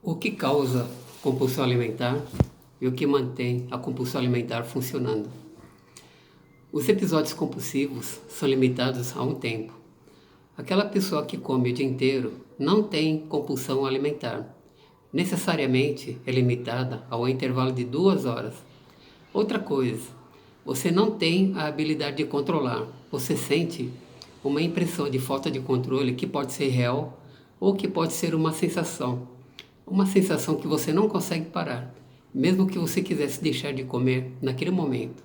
O que causa compulsão alimentar e o que mantém a compulsão alimentar funcionando? Os episódios compulsivos são limitados a um tempo. Aquela pessoa que come o dia inteiro não tem compulsão alimentar. Necessariamente é limitada ao intervalo de 2 horas. Outra coisa, você não tem a habilidade de controlar. Você sente uma impressão de falta de controle que pode ser real ou que pode ser uma sensação. Uma sensação que você não consegue parar, mesmo que você quisesse deixar de comer naquele momento.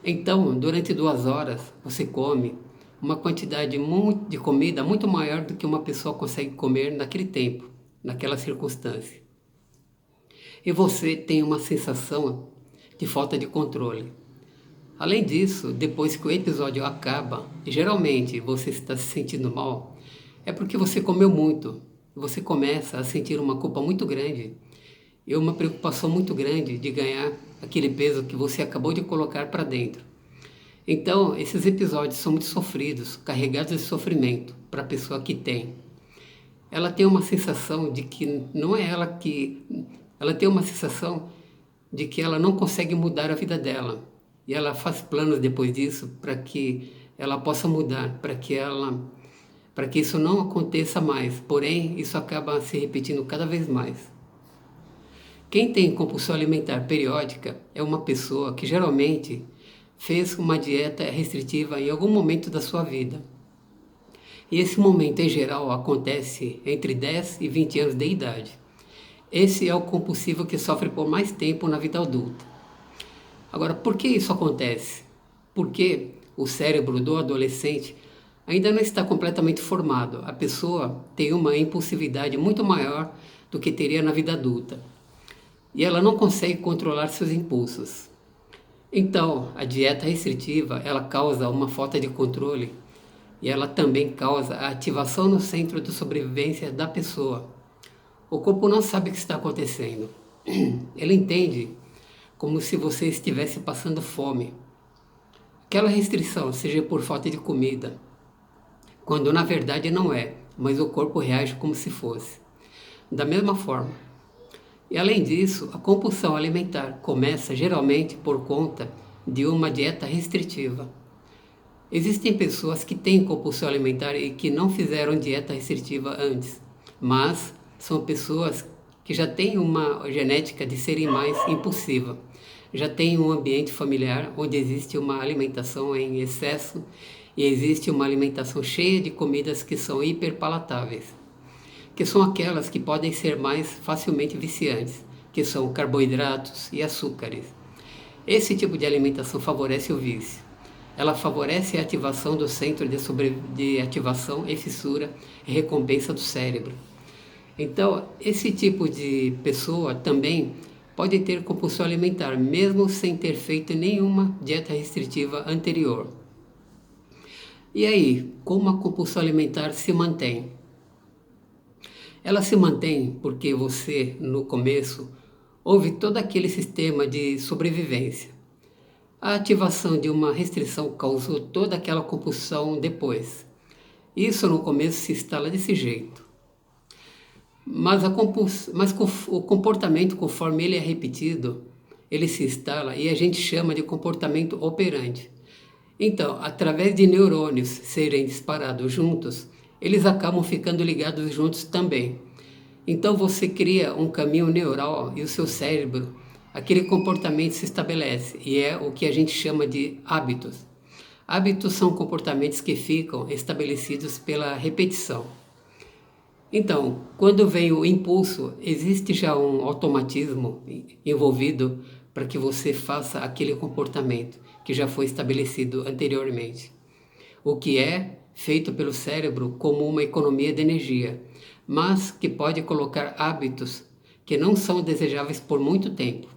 Então, durante 2 horas, você come uma quantidade de comida muito maior do que uma pessoa consegue comer naquele tempo, naquela circunstância. E você tem uma sensação de falta de controle. Além disso, depois que o episódio acaba, geralmente você está se sentindo mal, é porque você comeu muito. Você começa a sentir uma culpa muito grande e uma preocupação muito grande de ganhar aquele peso que você acabou de colocar para dentro. Então, esses episódios são muito sofridos, carregados de sofrimento para a pessoa que tem. Ela tem uma sensação de que não é ela que... Ela tem uma sensação de que ela não consegue mudar a vida dela. E ela faz planos depois disso para que ela possa mudar, para que isso não aconteça mais. Porém, isso acaba se repetindo cada vez mais. Quem tem compulsão alimentar periódica é uma pessoa que geralmente fez uma dieta restritiva em algum momento da sua vida. E esse momento, em geral, acontece entre 10 e 20 anos de idade. Esse é o compulsivo que sofre por mais tempo na vida adulta. Agora, por que isso acontece? Porque o cérebro do adolescente ainda não está completamente formado. A pessoa tem uma impulsividade muito maior do que teria na vida adulta. E ela não consegue controlar seus impulsos. Então, a dieta restritiva, ela causa uma falta de controle e ela também causa a ativação no centro de sobrevivência da pessoa. O corpo não sabe o que está acontecendo. Ele entende como se você estivesse passando fome. Aquela restrição seja por falta de comida, quando na verdade não é, mas o corpo reage como se fosse. Da mesma forma. E além disso, a compulsão alimentar começa geralmente por conta de uma dieta restritiva. Existem pessoas que têm compulsão alimentar e que não fizeram dieta restritiva antes, mas são pessoas que já têm uma genética de serem mais impulsivas. Já têm um ambiente familiar onde existe uma alimentação em excesso e existe uma alimentação cheia de comidas que são hiperpalatáveis, que são aquelas que podem ser mais facilmente viciantes, que são carboidratos e açúcares. Esse tipo de alimentação favorece o vício. Ela favorece a ativação do centro de ativação e fissura e recompensa do cérebro. Então, esse tipo de pessoa também pode ter compulsão alimentar, mesmo sem ter feito nenhuma dieta restritiva anterior. E aí, como a compulsão alimentar se mantém? Ela se mantém porque você, no começo, houve todo aquele sistema de sobrevivência. A ativação de uma restrição causou toda aquela compulsão depois. Isso no começo se instala desse jeito. Mas o comportamento, conforme ele é repetido, ele se instala e a gente chama de comportamento operante. Então, através de neurônios serem disparados juntos, eles acabam ficando ligados juntos também. Então você cria um caminho neural e o seu cérebro, aquele comportamento se estabelece e é o que a gente chama de hábitos. Hábitos são comportamentos que ficam estabelecidos pela repetição. Então, quando vem o impulso, existe já um automatismo envolvido para que você faça aquele comportamento que já foi estabelecido anteriormente. O que é feito pelo cérebro como uma economia de energia, mas que pode colocar hábitos que não são desejáveis por muito tempo.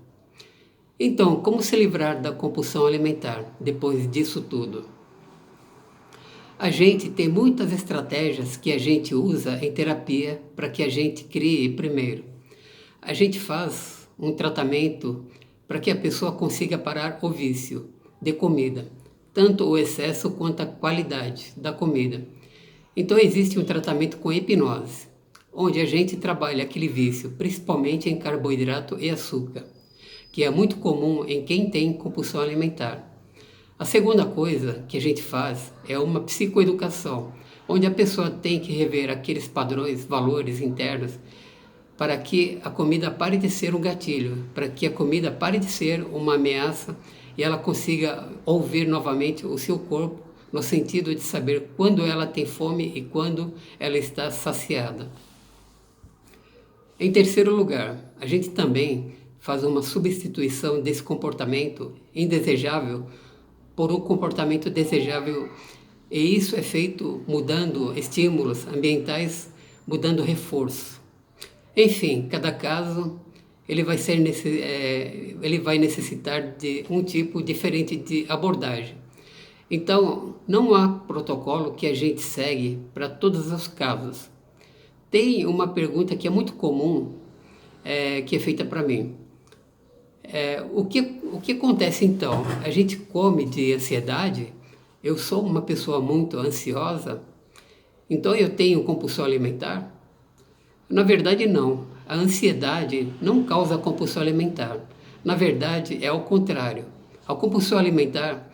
Então, como se livrar da compulsão alimentar depois disso tudo? A gente tem muitas estratégias que a gente usa em terapia para que a gente crie primeiro. A gente faz um tratamento para que a pessoa consiga parar o vício de comida, tanto o excesso quanto a qualidade da comida. Então existe um tratamento com hipnose. onde a gente trabalha aquele vício, principalmente em carboidrato e açúcar, que é muito comum em quem tem compulsão alimentar. A segunda coisa que a gente faz é uma psicoeducação, onde a pessoa tem que rever aqueles padrões, valores internos, para que a comida pare de ser um gatilho, para que a comida pare de ser uma ameaça e ela consiga ouvir novamente o seu corpo, no sentido de saber quando ela tem fome e quando ela está saciada. Em terceiro lugar, a gente também faz uma substituição desse comportamento indesejável por um comportamento desejável, e isso é feito mudando estímulos ambientais, mudando reforço. Enfim, cada caso ele vai necessitar de um tipo diferente de abordagem. Então, não há protocolo que a gente segue para todos os casos. Tem uma pergunta que é muito comum, que é feita para mim. O que acontece então? A gente come de ansiedade? Eu sou uma pessoa muito ansiosa? Então eu tenho compulsão alimentar? Na verdade, não. A ansiedade não causa compulsão alimentar. Na verdade, é ao contrário. A compulsão alimentar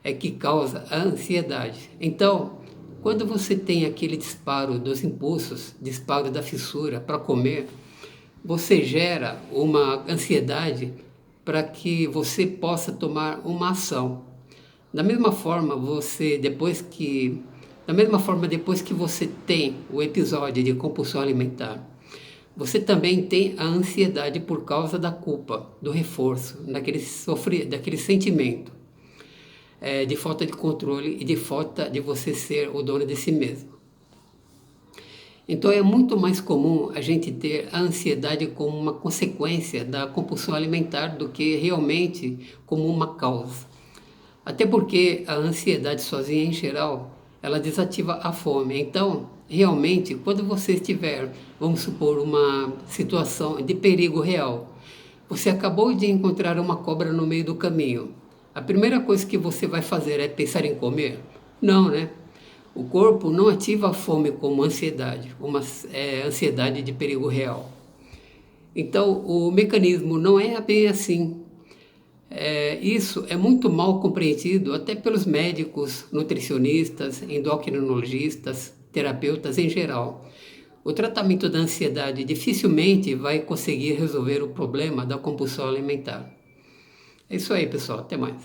é que causa a ansiedade. Então, quando você tem aquele disparo dos impulsos, disparo da fissura para comer, você gera uma ansiedade para que você possa tomar uma ação. Da mesma forma, depois que você tem o episódio de compulsão alimentar, você também tem a ansiedade por causa da culpa, do reforço, daquele sentimento de falta de controle e de falta de você ser o dono de si mesmo. Então é muito mais comum a gente ter a ansiedade como uma consequência da compulsão alimentar do que realmente como uma causa. Até porque a ansiedade sozinha, em geral, ela desativa a fome. Então, realmente, quando você estiver, vamos supor, uma situação de perigo real, você acabou de encontrar uma cobra no meio do caminho, a primeira coisa que você vai fazer é pensar em comer? Não, né? O corpo não ativa a fome como ansiedade, uma ansiedade de perigo real. Então, o mecanismo não é bem assim. Isso é muito mal compreendido até pelos médicos, nutricionistas, endocrinologistas, terapeutas em geral. O tratamento da ansiedade dificilmente vai conseguir resolver o problema da compulsão alimentar. É isso aí, pessoal. Até mais.